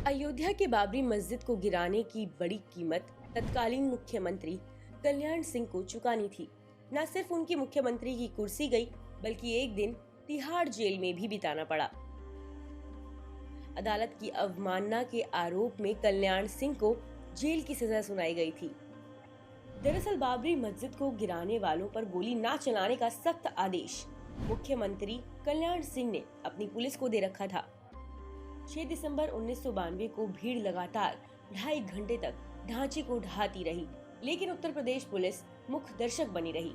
अयोध्या के बाबरी मस्जिद को गिराने की बड़ी कीमत तत्कालीन मुख्यमंत्री कल्याण सिंह को चुकानी थी। न सिर्फ उनकी मुख्यमंत्री की कुर्सी गई, बल्कि एक दिन तिहाड़ जेल में भी बिताना पड़ा। अदालत की अवमानना के आरोप में कल्याण सिंह को जेल की सजा सुनाई गई थी। दरअसल बाबरी मस्जिद को गिराने वालों पर गोली न चलाने का सख्त आदेश मुख्यमंत्री कल्याण सिंह ने अपनी पुलिस को दे रखा था। 6 दिसंबर 1992 को भीड़ लगातार 2.5 घंटे तक ढांचे को ढहाती रही, लेकिन उत्तर प्रदेश पुलिस मुख्य दर्शक बनी रही।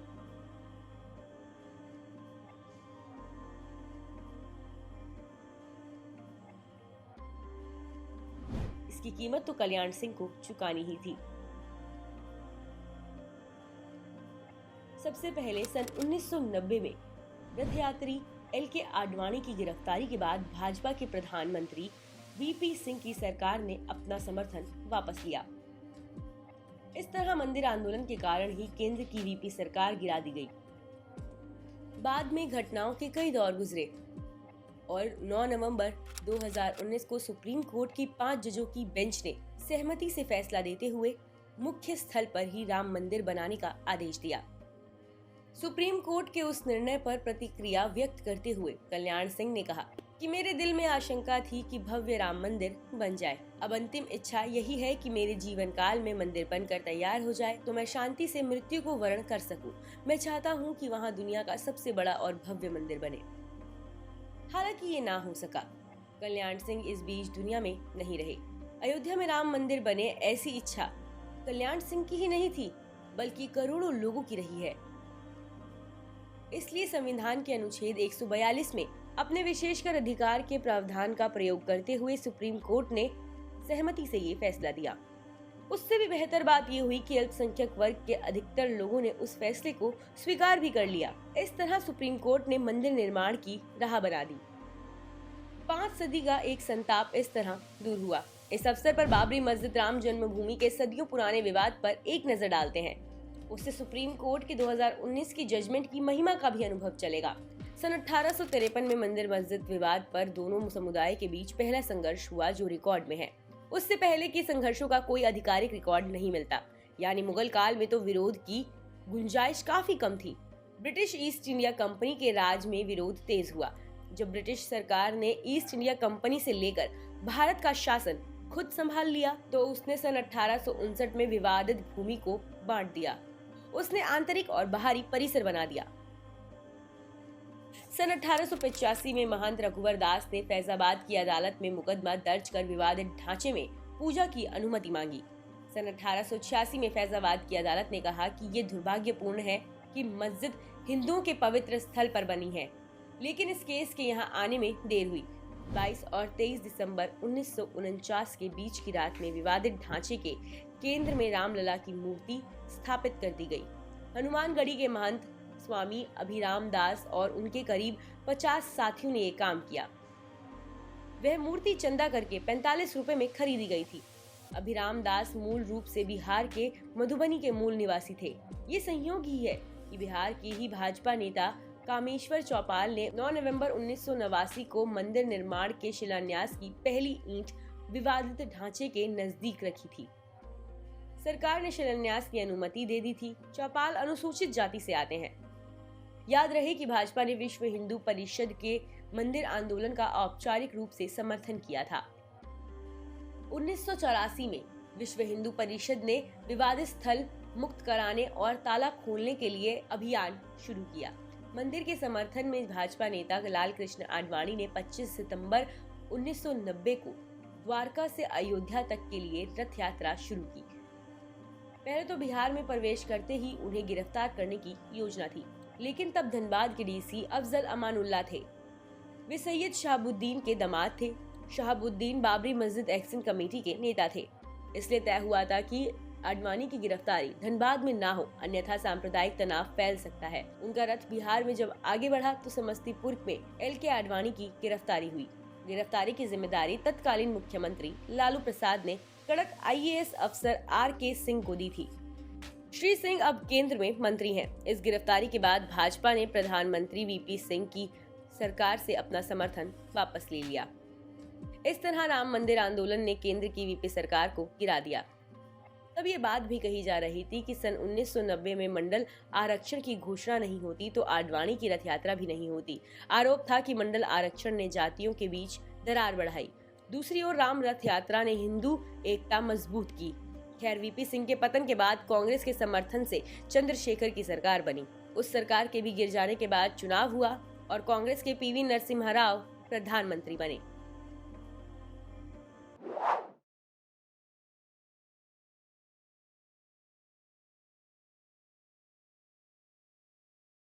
इसकी कीमत तो कल्याण सिंह को चुकानी ही थी। सबसे पहले सन 1990 में रथ यात्री LK आडवाणी की गिरफ्तारी के बाद भाजपा के प्रधानमंत्री VP सिंह की सरकार ने अपना समर्थन वापस लिया। इस तरह मंदिर आंदोलन के कारण ही केंद्र की VP सरकार गिरा दी गई। बाद में घटनाओं के कई दौर गुजरे और 9 नवंबर 2019 को सुप्रीम कोर्ट की 5 जजों की बेंच ने सहमति से फैसला देते हुए मुख्य स्थल पर ही राम मंदिर बनाने का आदेश दिया। सुप्रीम कोर्ट के उस निर्णय पर प्रतिक्रिया व्यक्त करते हुए कल्याण सिंह ने कहा कि मेरे दिल में आशंका थी कि भव्य राम मंदिर बन जाए। अब अंतिम इच्छा यही है कि मेरे जीवन काल में मंदिर बनकर तैयार हो जाए तो मैं शांति से मृत्यु को वरण कर सकूं। मैं चाहता हूं कि वहां दुनिया का सबसे बड़ा और भव्य मंदिर बने। हालांकि ये ना हो सका। कल्याण सिंह इस बीच दुनिया में नहीं रहे। अयोध्या में राम मंदिर बने ऐसी इच्छा कल्याण सिंह की ही नहीं थी, बल्कि करोड़ों लोगों की रही है। इसलिए संविधान के अनुच्छेद 142 में अपने विशेषकर अधिकार के प्रावधान का प्रयोग करते हुए सुप्रीम कोर्ट ने सहमति से ये फैसला दिया। उससे भी बेहतर बात ये हुई कि अल्पसंख्यक वर्ग के अधिकतर लोगों ने उस फैसले को स्वीकार भी कर लिया। इस तरह सुप्रीम कोर्ट ने मंदिर निर्माण की राह बना दी। 5 सदी का एक संताप इस तरह दूर हुआ। इस अवसर पर बाबरी मस्जिद राम जन्मभूमि के सदियों पुराने विवाद पर एक नजर डालते हैं। उससे सुप्रीम कोर्ट के 2019 की जजमेंट की महिमा का भी अनुभव चलेगा। सन 1853 में मंदिर मस्जिद विवाद पर दोनों समुदाय के बीच पहला संघर्ष हुआ जो रिकॉर्ड में है। उससे पहले के संघर्षों का कोई आधिकारिक रिकॉर्ड नहीं मिलता, यानी मुगल काल में तो विरोध की गुंजाइश काफी कम थी। ब्रिटिश ईस्ट इंडिया कंपनी के राज में विरोध तेज हुआ। जब ब्रिटिश सरकार ने ईस्ट इंडिया कंपनी से लेकर भारत का शासन खुद संभाल लिया तो उसने सन 1859 में विवादित भूमि को बांट दिया। उसने आंतरिक और बाहरी परिसर बना दिया। सन 1885 में महंत रघुवर दास ने फैजाबाद की अदालत में मुकदमा दर्ज कर विवादित ढांचे में पूजा की अनुमति मांगी। सन 1886 में फैजाबाद की अदालत ने कहा कि ये दुर्भाग्यपूर्ण है कि मस्जिद हिंदुओं के पवित्र स्थल पर बनी है, लेकिन इस केस के यहाँ आने में देर हुई। 22 और 23 दिसंबर 1949 के बीच की रात में विवादित ढांचे के केंद्र में रामलला की मूर्ति स्थापित कर दी गई। हनुमानगढ़ी के महंत स्वामी अभिराम दास और उनके करीब 50 साथियों ने ये काम किया। वह मूर्ति चंदा करके 45 रुपए में खरीदी गई थी। अभिराम दास मूल रूप से बिहार के मधुबनी के मूल निवासी थे। ये संयोग ही है कि बिहार के ही भाजपा नेता कामेश्वर चौपाल ने 9 नवंबर 1989 को मंदिर निर्माण के शिलान्यास की पहली ईंट विवादित ढांचे के नजदीक रखी थी। सरकार ने शिलान्यास की अनुमति दे दी थी। चौपाल अनुसूचित जाति से आते हैं। याद रहे कि भाजपा ने विश्व हिंदू परिषद के मंदिर आंदोलन का औपचारिक रूप से समर्थन किया था। 1984 में विश्व हिंदू परिषद ने विवादित स्थल मुक्त कराने और ताला खोलने के लिए अभियान शुरू किया। मंदिर के समर्थन में भाजपा नेता लाल कृष्ण आडवाणी ने 25 सितंबर 1990 को द्वारका से अयोध्या तक के लिए रथ यात्रा शुरू की। पहले तो बिहार में प्रवेश करते ही उन्हें गिरफ्तार करने की योजना थी, लेकिन तब धनबाद के DC अफजल अमानुल्लाह थे। वे सैयद शहाबुद्दीन के दामाद थे। शहाबुद्दीन बाबरी मस्जिद एक्शन कमेटी के नेता थे। इसलिए तय हुआ था कि आडवाणी की गिरफ्तारी धनबाद में ना हो, अन्यथा सांप्रदायिक तनाव फैल सकता है। उनका रथ बिहार में जब आगे बढ़ा तो समस्तीपुर में LK आडवाणी की गिरफ्तारी हुई। गिरफ्तारी की जिम्मेदारी तत्कालीन मुख्यमंत्री लालू प्रसाद ने कड़क IAS अफसर RK सिंह को दी थी। श्री सिंह अब केंद्र में मंत्री हैं। इस गिरफ्तारी के बाद भाजपा ने प्रधानमंत्री VP सिंह की सरकार से अपना समर्थन वापस ले लिया। इस तरह राम मंदिर आंदोलन ने केंद्र की वीपी सरकार को गिरा दिया। तब ये बात भी कही जा रही थी कि सन 1990 में मंडल आरक्षण की घोषणा नहीं होती तो आडवाणी की रथ यात्रा भी नहीं होती। आरोप था कि मंडल आरक्षण ने जातियों के बीच दरार बढ़ाई। दूसरी ओर राम रथ यात्रा ने हिंदू एकता मजबूत की। खैर, वीपी सिंह के पतन के बाद कांग्रेस के समर्थन से चंद्रशेखर की सरकार बनी। उस सरकार के भी गिर जाने के बाद चुनाव हुआ और कांग्रेस के पीवी नरसिम्हा राव प्रधानमंत्री बने।